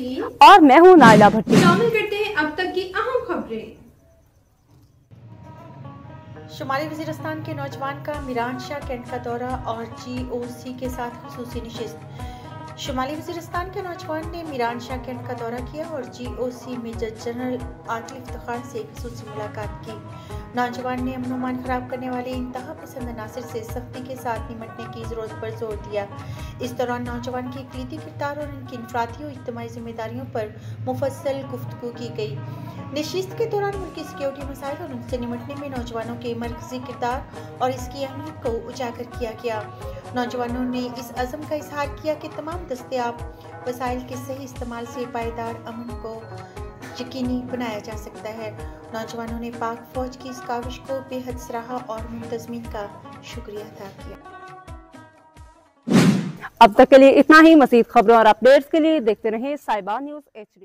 यासीन और मैं हूं नाइला भट्टी। शामिल करते हैं अब तक की अहम खबरें। शुमाली वज़ीरिस्तान के नौजवान का मीरान शाह कैंट का दौरा और GOC के साथ खुसूसी नशिस्त। शुमाली वज़ीरिस्तान के नौजवान ने मीरान शाह कैंट का दौरा किया और GOC major general Adil Iftikhar से खुसूसी मुलाकात की। नौजवान ने अमन अमान खराब करने वाले इंतहा पसंद अनासर से सख्ती के साथ निपटने की ज़रूरत पर जोर दिया। इस दौरान नौजवान की कलीदी किरदार और उनकी इनफरादी और इज्तिमाई जिम्मेदारियों पर मुफस्सल गुफ्तगू की गई। नशिस्त के दौरान मुल्की सिक्योरिटी मसाइल और उनसे निपटने में नौजवानों के मरकजी किरदार और इसकी अहमियत को उजागर किया गया। नौजवानों ने इस अज़म का इजहार किया कि तमाम दस्तयाब वसाइल के सही इस्तेमाल से पायदार अमन को यकीनी बनाया जा सकता है। नौजवानों ने पाक फौज की इस काविश को बेहद सराहा और मुंतज़मीन का शुक्रिया अदा किया। अब तक के लिए इतना ही। मज़ीद खबरों और अपडेट्स के लिए देखते रहें साहिबा न्यूज़ HD।